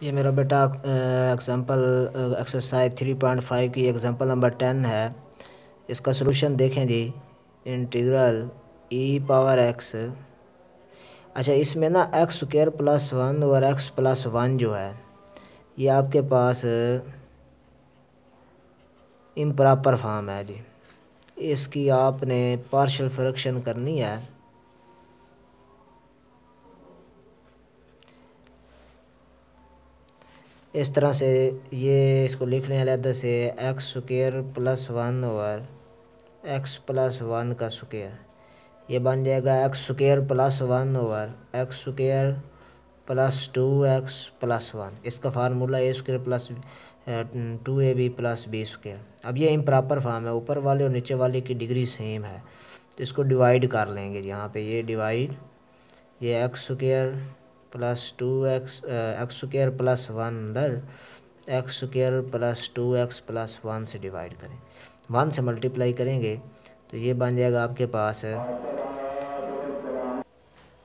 ये मेरा बेटा एग्जांपल एक्सरसाइज 3.5 की एग्जांपल नंबर 10 है। इसका सलूशन देखें जी। इंटीग्रल ई पावर एक्स, अच्छा इसमें ना एक्स स्क्वायर प्लस वन और एक्स प्लस वन जो है ये आपके पास इम्प्रॉपर फॉर्म है जी। इसकी आपने पार्शियल फ्रैक्शन करनी है। इस तरह से ये इसको लिखने अलग से एक्स स्क्वायर प्लस वन और एक्स प्लस वन का स्क्वायर, ये बन जाएगा x square plus one over x square plus two x plus one. इसका formula a square plus 2ab plus b square. अब ये इम्प्रॉपर फॉर्म है, ऊपर वाले और नीचे वाले की डिग्री सेम है, तो इसको डिवाइड कर लेंगे यहाँ पे। ये डिवाइड, ये x square plus two x square plus one अंदर x square plus two x plus one से डिवाइड करें, वन से मल्टीप्लाई करेंगे तो ये बन जाएगा आपके पास है।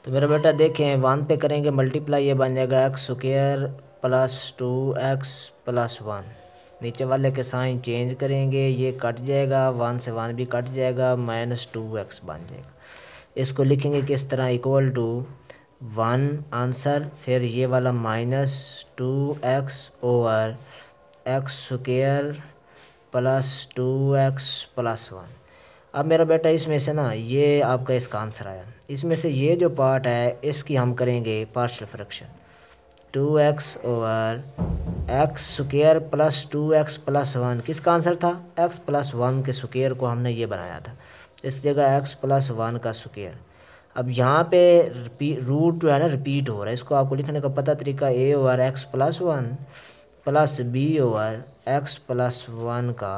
तो मेरा बेटा देखें, वन पे करेंगे मल्टीप्लाई, ये बन जाएगा x square plus two x plus one. नीचे वाले के साइन चेंज करेंगे, ये कट जाएगा, वन से वन भी कट जाएगा, माइनस टू एक्स बन जाएगा। इसको लिखेंगे किस तरह, इक्वल टू वन आंसर, फिर ये वाला minus two x over x square plus two x plus one. अब मेरा बेटा इसमें से ना ये आपका इसका आंसर आया, इसमें से ये जो पार्ट है इसकी हम करेंगे partial fraction. Two x over x square plus two x plus one, किसका आंसर था, एक्स प्लस वन के स्क्वायर को हमने ये बनाया था, इस जगह एक्स प्लस वन का स्क्वायर। अब यहाँ पे रूट जो है ना रिपीट हो रहा है, इसको आपको लिखने का पता तरीका, a over x plus one plus b over x plus one का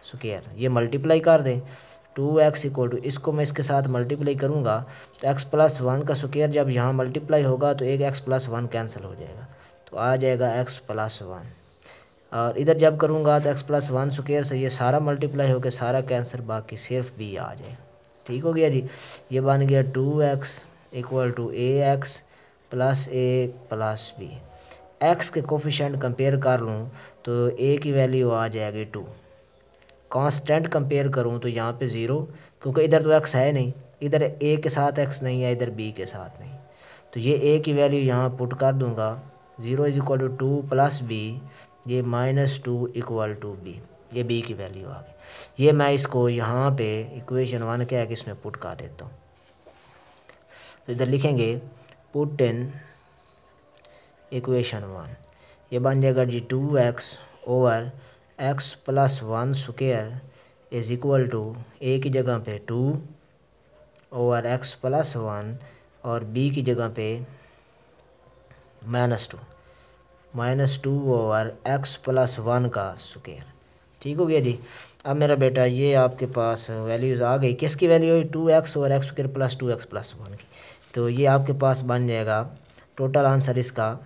स्क्वायर, ये मल्टीप्लाई कर दें। टू एक्स इक्वल टू, इसको मैं इसके साथ मल्टीप्लाई करूँगा तो एक्स प्लस वन का स्क्वायर जब यहाँ मल्टीप्लाई होगा तो एक एक्स प्लस वन कैंसिल हो जाएगा, तो आ जाएगा एक्स प्लस वन। और इधर जब करूँगा तो एक्स प्लस वन स्क्वायर से ये सारा मल्टीप्लाई होकर सारा कैंसिल, बाकी सिर्फ बी आ जाए। ठीक हो गया जी। ये बन गया two x equal to a x plus a plus b. X के कोफिशेंट कंपेयर कर लूँ तो ए की वैल्यू आ जाएगी टू, कांस्टेंट कंपेयर करूँ तो यहाँ पे ज़ीरो, क्योंकि इधर तो एक्स है नहीं, इधर ए के साथ एक्स नहीं है, इधर बी के साथ नहीं, तो ये ए की वैल्यू यहाँ पुट कर दूँगा। Zero is equal to two plus b, ये minus two equal to b, ये बी की वैल्यू आ गई। ये मैं इसको यहाँ पे इक्वेशन वन क्या है कि इसमें पुट कर देता हूँ, तो इधर लिखेंगे पुट इन इक्वेशन वन, ये बन जाएगा जी two x over x plus one square is equal to, a की जगह पे two over x plus one और बी की जगह पे minus two over x plus one का स्क्वायर। ठीक हो गया जी। अब मेरा बेटा ये आपके पास वैल्यूज़ आ गई, किसकी वैल्यू हुई, two x over x square plus two x plus one की, तो ये आपके पास बन जाएगा टोटल आंसर इसका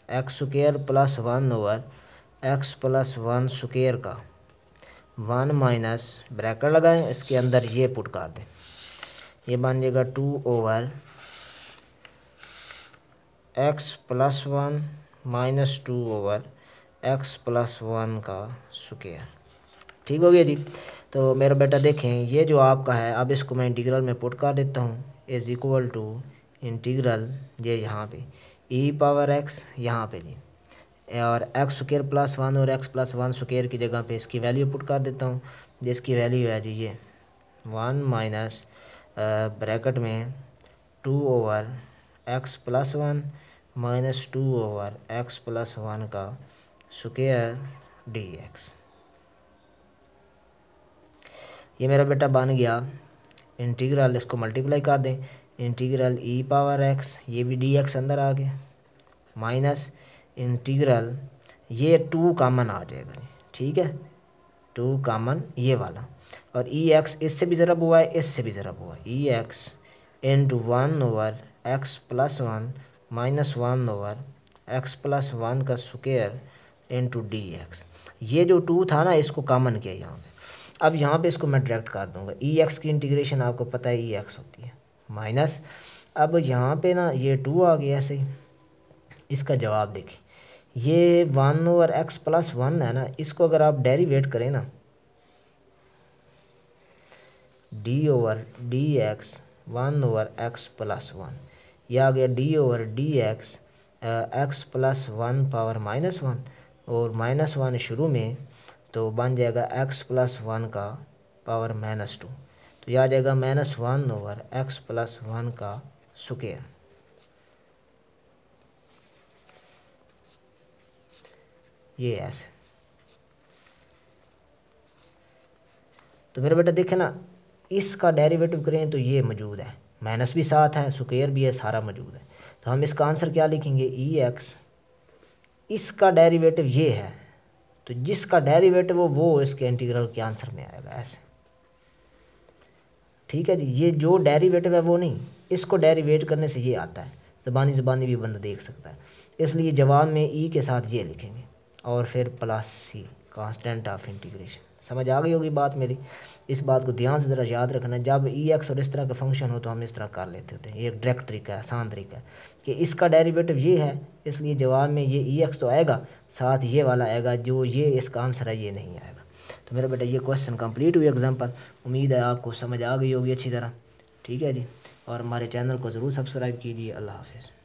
x square plus one over x plus one square का वन माइनस ब्रैकेट लगाएं, इसके अंदर ये पुट कर दें, ये बन जाएगा two over x plus one minus two over x plus one का स्क्वायर। ठीक हो गया जी। तो मेरा बेटा देखें, ये जो आपका है, अब इसको मैं इंटीग्रल में पुट कर देता हूँ, इज़ इक्वल टू इंटीग्रल, ये यहाँ पे ई पावर एक्स यहाँ पे जी, और एक्स स्क्वायर प्लस वन और एक्स प्लस वन स्क्वायर की जगह पे इसकी वैल्यू पुट कर देता हूँ, जिसकी वैल्यू है जी ये वन माइनस ब्रैकेट में two over x plus one minus two over x plus one का स्क्वायर डी एक्स। ये मेरा बेटा बन गया इंटीग्रल, इसको मल्टीप्लाई कर दें, इंटीग्रल ई पावर एक्स, ये भी डी एक्स अंदर आ गया, माइनस इंटीग्रल, ये टू कॉमन आ जाएगा, ठीक है, टू कॉमन ये वाला, और ई एक्स इससे भी ज़रब हुआ है, इससे भी ज़रब हुआ है, e x into one over x plus one minus one over x plus one का स्क्वायर इंटू डी एक्स। ये जो टू था ना इसको कॉमन किया यहाँ पे, अब यहाँ पे इसको मैं डायरेक्ट कर दूँगा, ई एक्स की इंटीग्रेशन आपको पता है ई एक्स होती है माइनस, अब यहाँ पे ना ये टू आ गया ऐसे ही, इसका जवाब देखें, ये 1/x+1 है ना, इसको अगर आप डेरिवेट करें ना, d/dx 1/x+1, यह आ गया d/dx x+1 पावर -1 और -1 शुरू में, तो बन जाएगा x+1 का पावर -2, तो यह आ जाएगा -1/x+1 का स्क्वायर। ये ऐसे। तो मेरा बेटा देखे ना, इसका डेरिवेटिव करें तो ये मौजूद है, माइनस भी साथ है, स्क्वायर भी है, सारा मौजूद है। तो हम इसका आंसर क्या लिखेंगे, EX, इसका डेरिवेटिव ये है, तो जिसका डेरिवेटिव हो वो इसके इंटीग्रल के आंसर में आएगा ऐसे। ठीक है जी, ये जो डेरिवेटिव है वो नहीं, इसको डेरिवेट करने से ये आता है, ज़बानी भी बंदा देख सकता है। इसलिए जवाब में ई के साथ ये लिखेंगे और फिर +C कांस्टेंट ऑफ इंटीग्रेशन। समझ आ गई होगी बात मेरी। इस बात को ध्यान से ज़रा याद रखना, जब EX और इस तरह के फंक्शन हो तो हम इस तरह कर लेते होते हैं। ये एक डायरेक्ट तरीका है, आसान तरीका है कि इसका डेरिवेटिव ये है, इसलिए जवाब में ये EX तो आएगा, साथ ये वाला आएगा, जो ये इसका आंसर है ये नहीं आएगा। तो मेरा बेटा ये क्वेश्चन कंप्लीट हुई एग्जाम्पल। उम्मीद है आपको समझ आ गई होगी अच्छी तरह। ठीक है जी, और हमारे चैनल को ज़रूर सब्सक्राइब कीजिए। अल्लाह हाफिज़।